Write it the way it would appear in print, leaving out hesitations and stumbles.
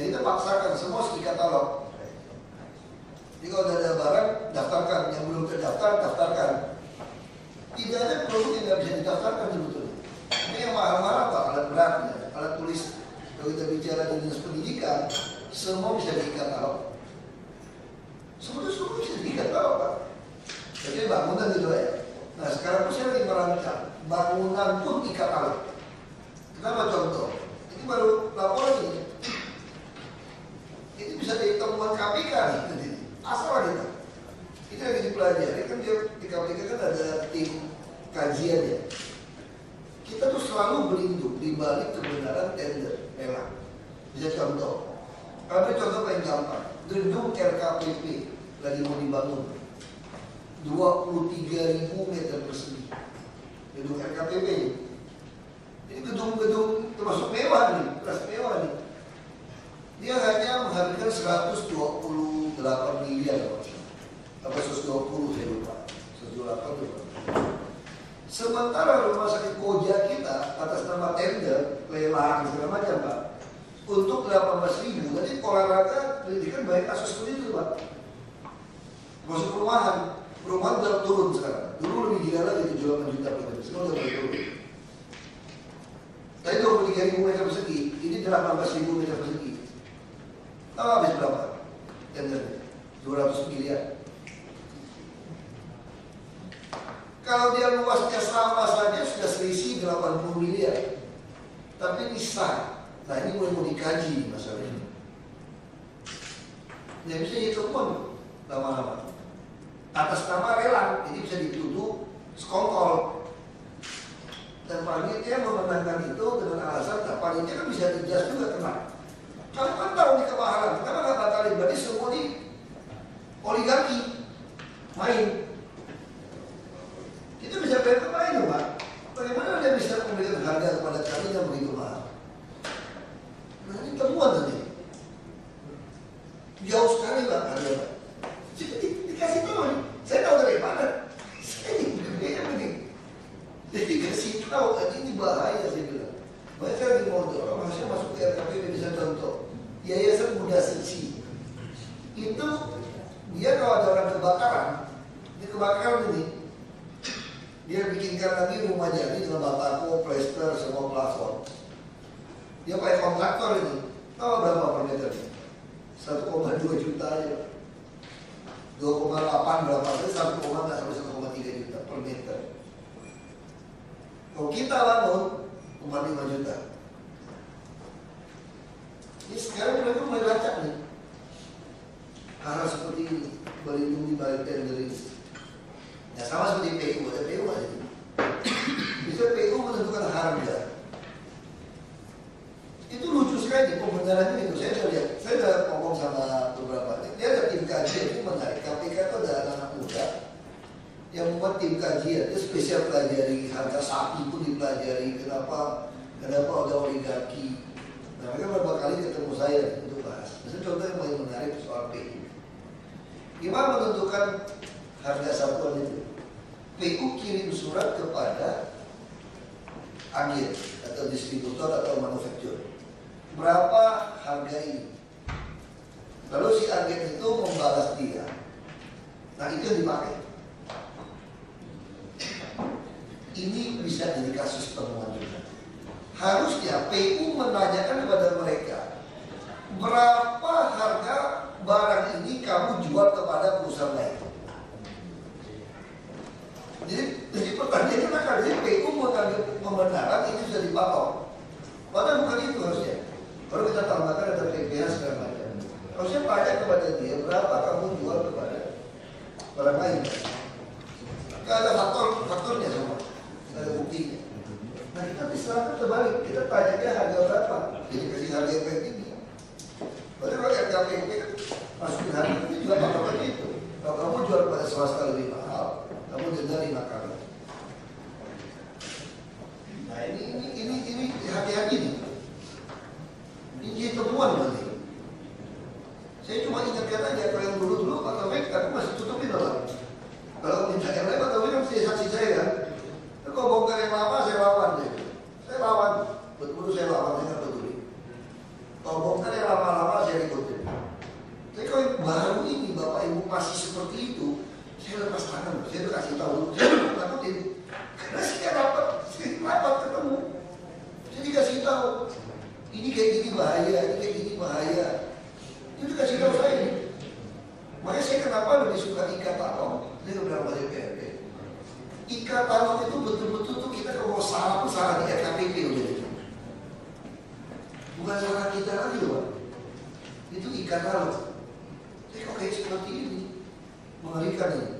Jadi kita paksakan semua di katalog. Jadi kalau ada barang, daftarkan. Yang belum terdaftar, daftarkan. Tidak ada produk yang nggak bisa didaftarkan sebetulnya. Ini yang mahal-mahal apa? Alat beratnya, alat tulis. Kalau kita bicara di dinas pendidikan, semua bisa di-katalog. Semua bisa di-katalog, Pak. Jadi bangunan gitu ya. Nah sekarang pun saya lagi merancang bangunan pun di-katalog. Kenapa contoh? Ini baru laporan ini. Ini bisa ditemuan KPK nih. Asal kita. Ini lagi dipelajari kan dia di KPK kan ada tim kajian ya. Kita tuh selalu berlindung di balik kebenaran tender lelang. Bisa contoh. Ambil contoh paling gampang. Gedung RKPP lagi mau dibangun 23.000 meter persegi. Gedung RKPP ini. Ini gedung-gedung termasuk mewah nih, kelas mewah nih. Dia hanya menghabiskan 128 miliar apa 120 saya lupa. 128 lupa. Sementara rumah sakit Koja kita atas nama tender, lelang segala macam Pak, untuk 18.000, jadi olahraga pendidikan banyak kasus seperti itu Pak. Masuk perumahan udah turun sekarang. Dulu lebih gila lagi 78 juta per meter, sekarang udah mulai turun. Tadi 23.000 meter persegi, ini 18.000 meter persegi. Tahu habis berapa? Tender 200 miliar. Kalau dia luasnya sama saja sudah selisih 80 miliar. Tapi ini sah. Nah ini mulai mau dikaji masalah ini. Nggak bisa ditemukan lama-lama. Atas nama lelang, ini bisa dituduh sekongkol. Dan panitia memenangkan itu dengan alasan, nah panitia kan bisa dijelas juga kena. Kalian kan tahu di kemahalan, kenapa nggak batalin? Berarti semua di oligarki main. Itu bisa main, Pak. Bagaimana dia bisa memberikan harga kepada kami yang begitu mahal? Nah ini temuan tadi. Jauh sekali Pak harga Pak. Jadi dikasih tahu nih. Saya tahu dari mana? Saya ini begini. Jadi kasih tahu ini bahaya saya bilang. Makanya saya lagi mau dorong, harusnya masuk ke RKPP bisa contoh. Yayasan Muda Suci. Itu dia kalau ada orang kebakaran, di kebakaran ini dia bikinkan lagi rumah jadi dengan batako, plester, semua plafon. Dia pakai kontraktor ini. Tahu berapa per meternya? 1,2 juta aja. 2,8 berapa? 1,3 juta per meter. Kalau kita bangun 5 juta. Ini sekarang mereka mulai lacak nih. Hal seperti ini berlindung di balik tender ini. Ya sama seperti PU, ada PU aja. Bisa PU menentukan harga. Itu lucu sekali pembenarannya itu. Saya sudah lihat, saya sudah ngomong sama beberapa. Dia ada tim kajian, ini menarik. KPK itu ada anak muda yang membuat tim kajian. Dia spesial pelajari harga sapi pun dipelajari. Kenapa ada oligarki. Nah mereka beberapa kali ketemu saya untuk bahas. Misalnya contoh yang paling menarik soal PU. Gimana menentukan harga satuan itu? PU kirim surat kepada agen atau distributor atau manufaktur. Berapa harga ini? Lalu si agen itu membalas dia. Nah itu yang dipakai. Ini bisa jadi kasus temuan juga. Harusnya PU menanyakan kepada mereka, berapa harga barang ini kamu jual kepada perusahaan lain. Jadi pertanyaannya akan jadi PU mengambil pembenaran ini sudah dipatok. Padahal bukan itu harusnya. Baru kita tambahkan ada PPH segala macam. Harusnya tanya kepada dia berapa kamu jual kepada orang lain. Gak ada faktornya semua, gak ada buktinya. Nah kita diserahkan terbalik, kita tanya dia harga berapa, jadi kasih harga yang baik ini. Berarti kalau RKPP kan masukin harga ini juga patokannya itu. Kalau kamu jual pada swasta lebih mahal, kamu denda 5 kali. Nah ini hati-hati nih. Ini temuan nanti. Saya cuma ingatkan aja kalau yang dulu Pak Taufik, aku masih tutupin orang. Kalau minta yang lain Pak Taufik kan mesti saksi saya kan. Kalau bongkar yang lama saya lawan deh. Saya lawan, betul saya lawan, saya nggak peduli. Kalau bongkar yang lama-lama kayak gini bahaya, ini kayak gini bahaya. Dia udah kasih tahu saya. Makanya saya kenapa lebih suka ikat talong. Dia berapa DPRD. Ikat talong itu betul-betul tuh kita kalau salah pun salah di RKPP udah itu. Bukan salah kita lagi loh. Itu ikat talong. Kok kayak seperti ini mengerikan ini.